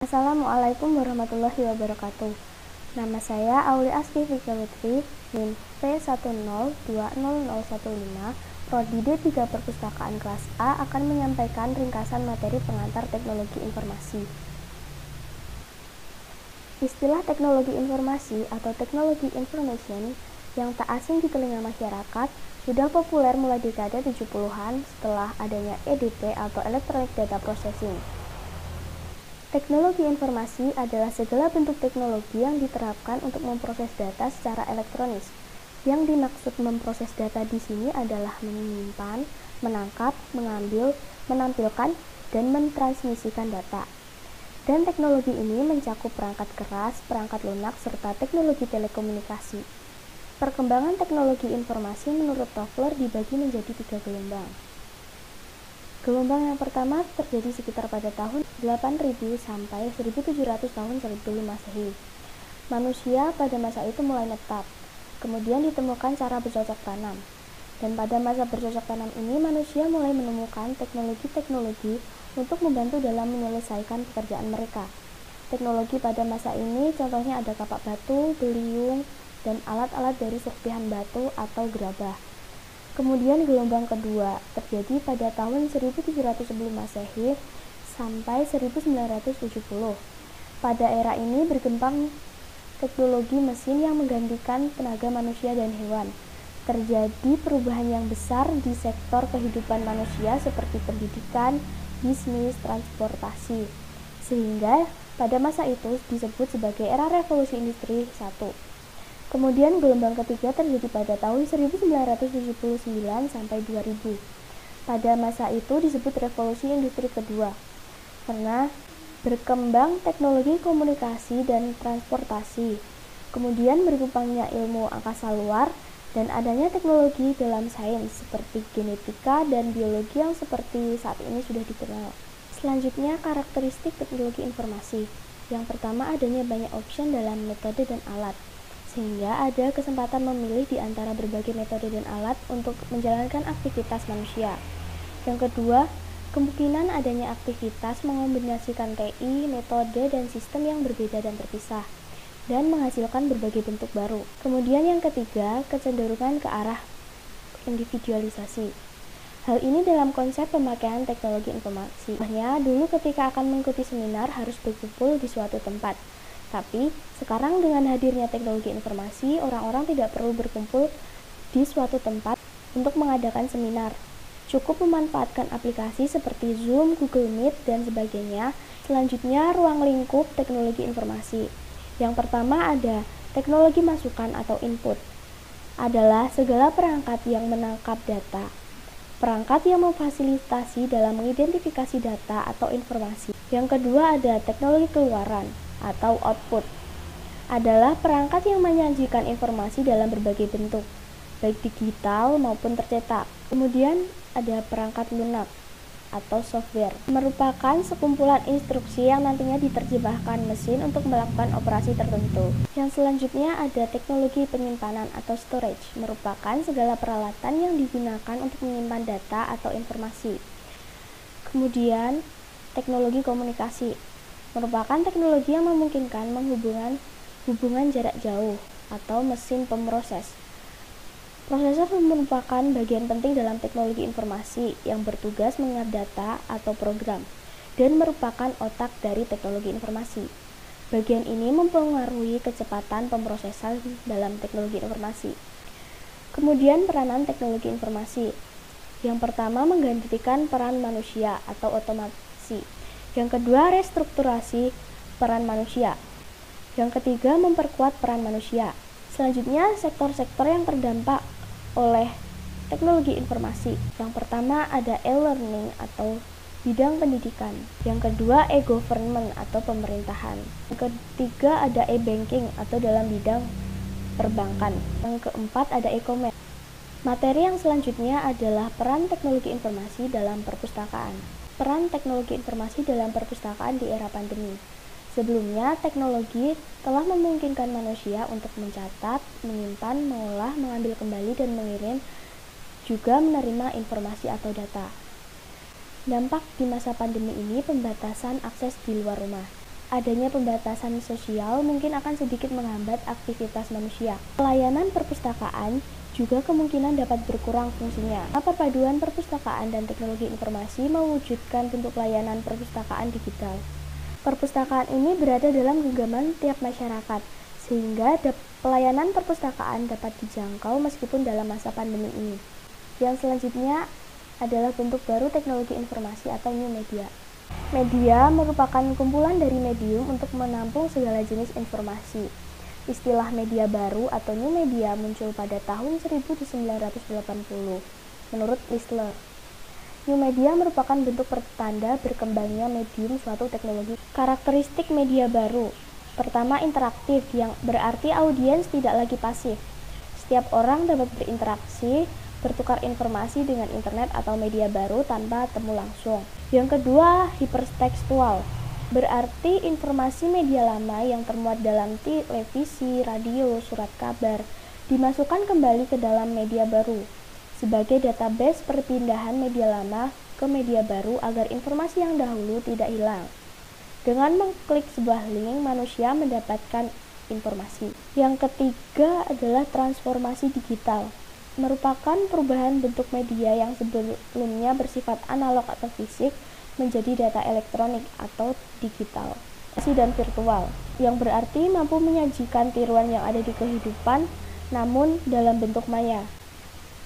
Assalamualaikum warahmatullahi wabarakatuh. Nama saya Auli Aski Fikri Lutfi, NIM P10200015, Prodi D3 Perpustakaan kelas A akan menyampaikan ringkasan materi pengantar teknologi informasi. Istilah teknologi informasi atau teknologi information yang tak asing di telinga masyarakat sudah populer mulai dekade 70-an setelah adanya EDP atau Electronic Data Processing. Teknologi informasi adalah segala bentuk teknologi yang diterapkan untuk memproses data secara elektronis. Yang dimaksud memproses data di sini adalah menyimpan, menangkap, mengambil, menampilkan, dan mentransmisikan data. Dan teknologi ini mencakup perangkat keras, perangkat lunak, serta teknologi telekomunikasi. Perkembangan teknologi informasi menurut Toffler dibagi menjadi 3 gelombang. Gelombang yang pertama terjadi sekitar pada tahun 8000 sampai 1700 tahun sebelum Masehi. Manusia pada masa itu mulai netap, kemudian ditemukan cara bercocok tanam. Dan pada masa bercocok tanam ini manusia mulai menemukan teknologi-teknologi untuk membantu dalam menyelesaikan pekerjaan mereka. Teknologi pada masa ini contohnya ada kapak batu, beliung, dan alat-alat dari serpihan batu atau gerabah. Kemudian gelombang kedua terjadi pada tahun 1700 sebelum Masehi sampai 1970. Pada era ini berkembang teknologi mesin yang menggantikan tenaga manusia dan hewan. Terjadi perubahan yang besar di sektor kehidupan manusia seperti pendidikan, bisnis, transportasi. Sehingga pada masa itu disebut sebagai era revolusi industri 1. Kemudian gelombang ketiga terjadi pada tahun 1979 sampai 2000. Pada masa itu disebut revolusi industri kedua, karena berkembang teknologi komunikasi dan transportasi. Kemudian berkembangnya ilmu angkasa luar dan adanya teknologi dalam sains seperti genetika dan biologi yang seperti saat ini sudah dikenal. Selanjutnya karakteristik teknologi informasi. Yang pertama adanya banyak option dalam metode dan alat, sehingga ada kesempatan memilih di antara berbagai metode dan alat untuk menjalankan aktivitas manusia. Yang kedua, kemungkinan adanya aktivitas mengombinasikan TI, metode, dan sistem yang berbeda dan terpisah, dan menghasilkan berbagai bentuk baru. Kemudian yang ketiga, kecenderungan ke arah individualisasi. Hal ini dalam konsep pemakaian teknologi informasi. Contohnya, dulu ketika akan mengikuti seminar harus berkumpul di suatu tempat. Tapi, sekarang dengan hadirnya teknologi informasi, orang-orang tidak perlu berkumpul di suatu tempat untuk mengadakan seminar. Cukup memanfaatkan aplikasi seperti Zoom, Google Meet, dan sebagainya. Selanjutnya, ruang lingkup teknologi informasi. Yang pertama ada teknologi masukan atau input. Adalah segala perangkat yang menangkap data. Perangkat yang memfasilitasi dalam mengidentifikasi data atau informasi. Yang kedua ada teknologi keluaran atau output, adalah perangkat yang menyajikan informasi dalam berbagai bentuk, baik digital maupun tercetak. Kemudian ada perangkat lunak atau software, merupakan sekumpulan instruksi yang nantinya diterjemahkan mesin untuk melakukan operasi tertentu. Yang selanjutnya ada teknologi penyimpanan atau storage, merupakan segala peralatan yang digunakan untuk menyimpan data atau informasi. Kemudian teknologi komunikasi, merupakan teknologi yang memungkinkan hubungan jarak jauh atau mesin pemroses. Prosesor merupakan bagian penting dalam teknologi informasi yang bertugas mengingat data atau program dan merupakan otak dari teknologi informasi. Bagian ini mempengaruhi kecepatan pemrosesan dalam teknologi informasi. Kemudian peranan teknologi informasi. Yang pertama menggantikan peran manusia atau otomasi. Yang kedua, restrukturasi peran manusia. Yang ketiga, memperkuat peran manusia. Selanjutnya, sektor-sektor yang terdampak oleh teknologi informasi. Yang pertama ada e-learning atau bidang pendidikan. Yang kedua, e-government atau pemerintahan. Yang ketiga, ada e-banking atau dalam bidang perbankan. Yang keempat, ada e-commerce. Materi yang selanjutnya adalah peran teknologi informasi dalam perpustakaan. Peran teknologi informasi dalam perpustakaan di era pandemi. Sebelumnya, teknologi telah memungkinkan manusia untuk mencatat, menyimpan, mengolah, mengambil kembali, dan mengirim, juga menerima informasi atau data. Dampak di masa pandemi ini pembatasan akses di luar rumah. adanya pembatasan sosial mungkin akan sedikit menghambat aktivitas manusia. Pelayanan perpustakaan juga kemungkinan dapat berkurang fungsinya. Perpaduan perpustakaan dan teknologi informasi mewujudkan bentuk pelayanan perpustakaan digital. Perpustakaan ini berada dalam genggaman tiap masyarakat, sehingga pelayanan perpustakaan dapat dijangkau meskipun dalam masa pandemi ini. Yang selanjutnya adalah bentuk baru teknologi informasi atau new media. Media merupakan kumpulan dari medium untuk menampung segala jenis informasi. Istilah media baru atau new media muncul pada tahun 1980 menurut Lisler. New media merupakan bentuk pertanda berkembangnya medium suatu teknologi. Karakteristik media baru. Pertama, interaktif, yang berarti audiens tidak lagi pasif. Setiap orang dapat berinteraksi, bertukar informasi dengan internet atau media baru tanpa temu langsung. Yang kedua, hipertekstual. Berarti informasi media lama yang termuat dalam televisi, radio, surat kabar dimasukkan kembali ke dalam media baru sebagai database perpindahan media lama ke media baru agar informasi yang dahulu tidak hilang. Dengan mengklik sebuah link, manusia mendapatkan informasi. Yang ketiga adalah transformasi digital. Merupakan perubahan bentuk media yang sebelumnya bersifat analog atau fisik menjadi data elektronik atau digital dan virtual, yang berarti mampu menyajikan tiruan yang ada di kehidupan namun dalam bentuk maya.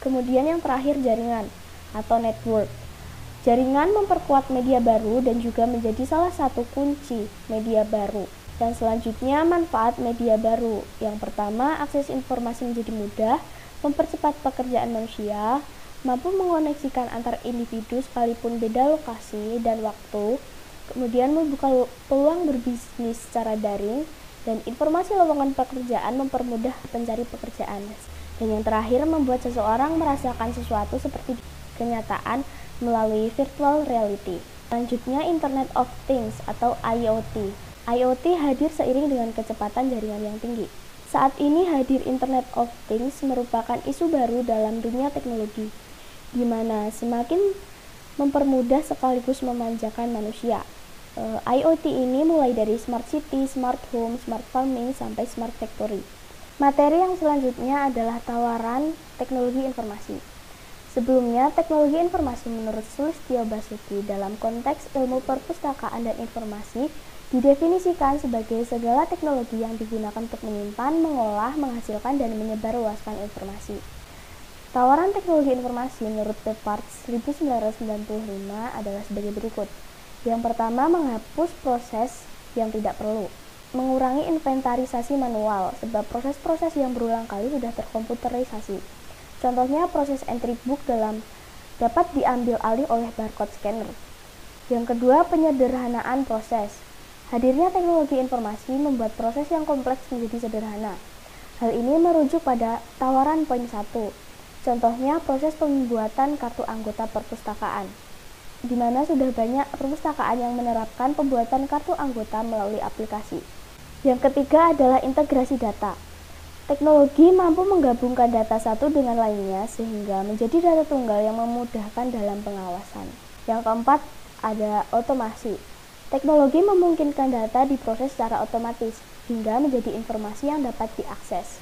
Kemudian yang terakhir, jaringan atau network. Jaringan memperkuat media baru dan juga menjadi salah satu kunci media baru. Dan selanjutnya, manfaat media baru. Yang pertama, akses informasi menjadi mudah, mempercepat pekerjaan manusia, mampu mengoneksikan antar individu sekalipun beda lokasi dan waktu, kemudian membuka peluang berbisnis secara daring, dan informasi lowongan pekerjaan mempermudah pencari pekerjaan. Dan yang terakhir, membuat seseorang merasakan sesuatu seperti kenyataan melalui virtual reality. Selanjutnya, Internet of Things atau IoT. IoT hadir seiring dengan kecepatan jaringan yang tinggi. Saat ini hadir Internet of Things merupakan isu baru dalam dunia teknologi, di mana semakin mempermudah sekaligus memanjakan manusia. IoT ini mulai dari smart city, smart home, smart farming, sampai smart factory. Materi yang selanjutnya adalah tawaran teknologi informasi. Sebelumnya, teknologi informasi menurut Sulistyo Basuki dalam konteks ilmu perpustakaan dan informasi didefinisikan sebagai segala teknologi yang digunakan untuk menyimpan, mengolah, menghasilkan, dan menyebarluaskan informasi. Tawaran teknologi informasi menurut Pepard 1995 adalah sebagai berikut. Yang pertama, menghapus proses yang tidak perlu. Mengurangi inventarisasi manual, sebab proses-proses yang berulang kali sudah terkomputerisasi. Contohnya, proses entry book dapat diambil alih oleh barcode scanner. Yang kedua, penyederhanaan proses. Hadirnya teknologi informasi membuat proses yang kompleks menjadi sederhana. Hal ini merujuk pada tawaran poin 1. Contohnya, proses pembuatan kartu anggota perpustakaan, di mana sudah banyak perpustakaan yang menerapkan pembuatan kartu anggota melalui aplikasi. Yang ketiga adalah integrasi data. Teknologi mampu menggabungkan data satu dengan lainnya sehingga menjadi data tunggal yang memudahkan dalam pengawasan. Yang keempat ada otomasi. Teknologi memungkinkan data diproses secara otomatis hingga menjadi informasi yang dapat diakses.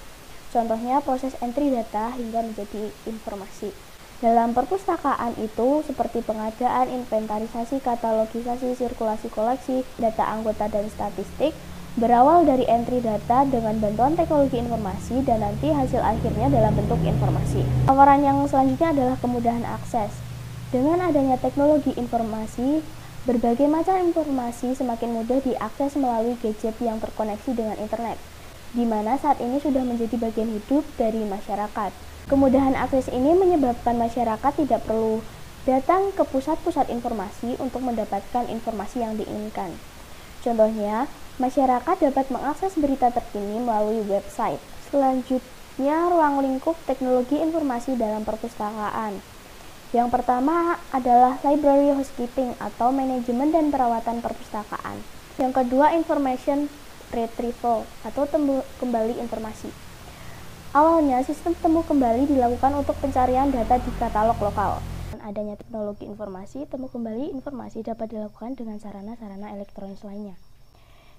Contohnya proses entry data hingga menjadi informasi. Dalam perpustakaan itu seperti pengadaan, inventarisasi, katalogisasi, sirkulasi koleksi, data anggota dan statistik, berawal dari entry data dengan bantuan teknologi informasi dan nanti hasil akhirnya dalam bentuk informasi. Tawaran yang selanjutnya adalah kemudahan akses. Dengan adanya teknologi informasi, berbagai macam informasi semakin mudah diakses melalui gadget yang terkoneksi dengan internet, di mana saat ini sudah menjadi bagian hidup dari masyarakat. Kemudahan akses ini menyebabkan masyarakat tidak perlu datang ke pusat-pusat informasi untuk mendapatkan informasi yang diinginkan. Contohnya, masyarakat dapat mengakses berita terkini melalui website. Selanjutnya, ruang lingkup teknologi informasi dalam perpustakaan. Yang pertama adalah library housekeeping atau manajemen dan perawatan perpustakaan. Yang kedua, information retrieval atau temu kembali informasi. Awalnya, sistem temu kembali dilakukan untuk pencarian data di katalog lokal. Dengan adanya teknologi informasi, temu kembali informasi dapat dilakukan dengan sarana-sarana elektronik lainnya.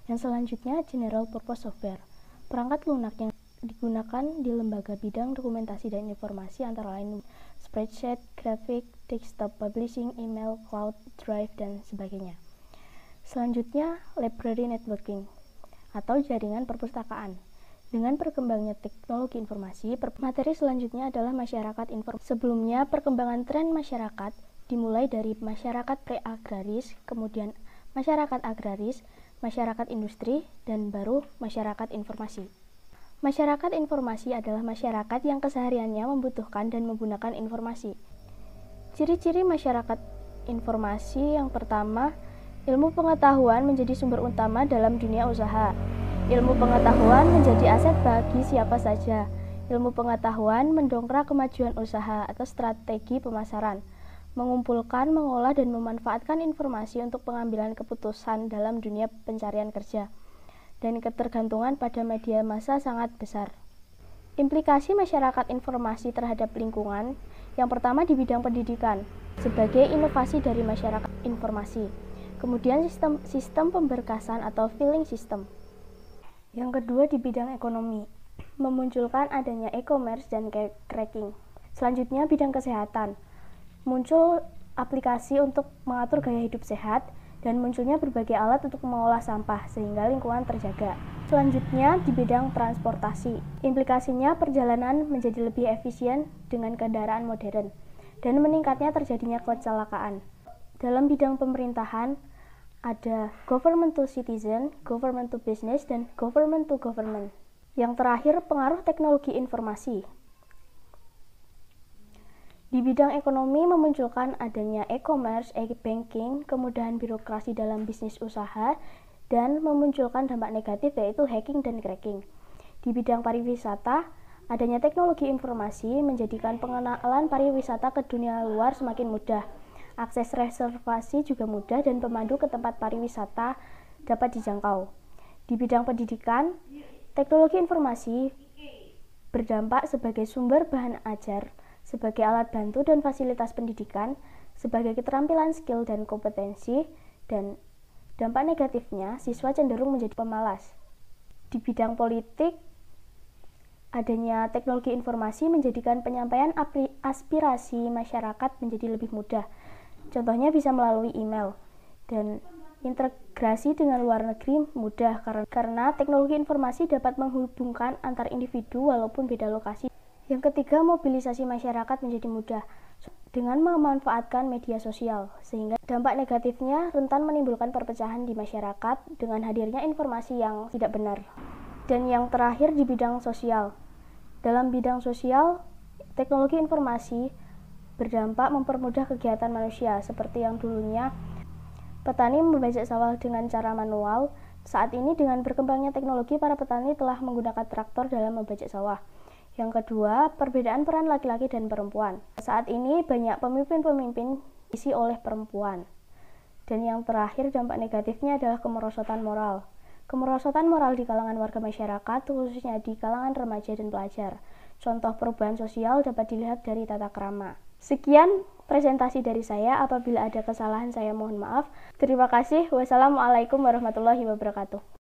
Yang selanjutnya, General Purpose Software. Perangkat lunak yang digunakan di lembaga bidang dokumentasi dan informasi antara lain spreadsheet, grafik, desktop publishing, email, cloud, drive, dan sebagainya. Selanjutnya, Library Networking atau jaringan perpustakaan. Dengan berkembangnya teknologi informasi, materi selanjutnya adalah masyarakat informasi. Sebelumnya, perkembangan tren masyarakat dimulai dari masyarakat pre-agraris, kemudian masyarakat agraris, masyarakat industri, dan baru masyarakat informasi. Masyarakat informasi adalah masyarakat yang kesehariannya membutuhkan dan menggunakan informasi. Ciri-ciri masyarakat informasi yang pertama, ilmu pengetahuan menjadi sumber utama dalam dunia usaha. Ilmu pengetahuan menjadi aset bagi siapa saja. Ilmu pengetahuan mendongkrak kemajuan usaha atau strategi pemasaran, mengumpulkan, mengolah, dan memanfaatkan informasi untuk pengambilan keputusan dalam dunia pencarian kerja, dan ketergantungan pada media massa sangat besar. Implikasi masyarakat informasi terhadap lingkungan, yang pertama di bidang pendidikan, sebagai inovasi dari masyarakat informasi. Kemudian sistem pemberkasan atau filing system. Yang kedua di bidang ekonomi, memunculkan adanya e-commerce dan cracking. Selanjutnya bidang kesehatan, muncul aplikasi untuk mengatur gaya hidup sehat dan munculnya berbagai alat untuk mengolah sampah sehingga lingkungan terjaga. Selanjutnya di bidang transportasi, implikasinya perjalanan menjadi lebih efisien dengan kendaraan modern dan meningkatnya terjadinya kecelakaan. Dalam bidang pemerintahan ada government to citizen, government to business, dan government to government. Yang terakhir, pengaruh teknologi informasi. Di bidang ekonomi memunculkan adanya e-commerce, e-banking, kemudahan birokrasi dalam bisnis usaha, dan memunculkan dampak negatif yaitu hacking dan cracking. Di bidang pariwisata, adanya teknologi informasi menjadikan pengenalan pariwisata ke dunia luar semakin mudah. Akses reservasi juga mudah dan pemandu ke tempat pariwisata dapat dijangkau. Di bidang pendidikan, teknologi informasi berdampak sebagai sumber bahan ajar, sebagai alat bantu dan fasilitas pendidikan, sebagai keterampilan skill dan kompetensi, dan dampak negatifnya siswa cenderung menjadi pemalas. Di bidang politik, adanya teknologi informasi menjadikan penyampaian aspirasi masyarakat menjadi lebih mudah. Contohnya bisa melalui email, dan integrasi dengan luar negeri mudah karena teknologi informasi dapat menghubungkan antar individu walaupun beda lokasi. Yang ketiga, mobilisasi masyarakat menjadi mudah dengan memanfaatkan media sosial, sehingga dampak negatifnya rentan menimbulkan perpecahan di masyarakat dengan hadirnya informasi yang tidak benar. Dan yang terakhir di bidang sosial. Dalam bidang sosial, teknologi informasi berdampak mempermudah kegiatan manusia, seperti yang dulunya petani membajak sawah dengan cara manual. Saat ini dengan berkembangnya teknologi, para petani telah menggunakan traktor dalam membajak sawah. Yang kedua, perbedaan peran laki-laki dan perempuan. Saat ini banyak pemimpin-pemimpin diisi oleh perempuan. Dan yang terakhir, dampak negatifnya adalah kemerosotan moral. Kemerosotan moral di kalangan warga masyarakat, khususnya di kalangan remaja dan pelajar. Contoh perubahan sosial dapat dilihat dari tata krama. Sekian presentasi dari saya. Apabila ada kesalahan, saya mohon maaf. Terima kasih. Wassalamualaikum warahmatullahi wabarakatuh.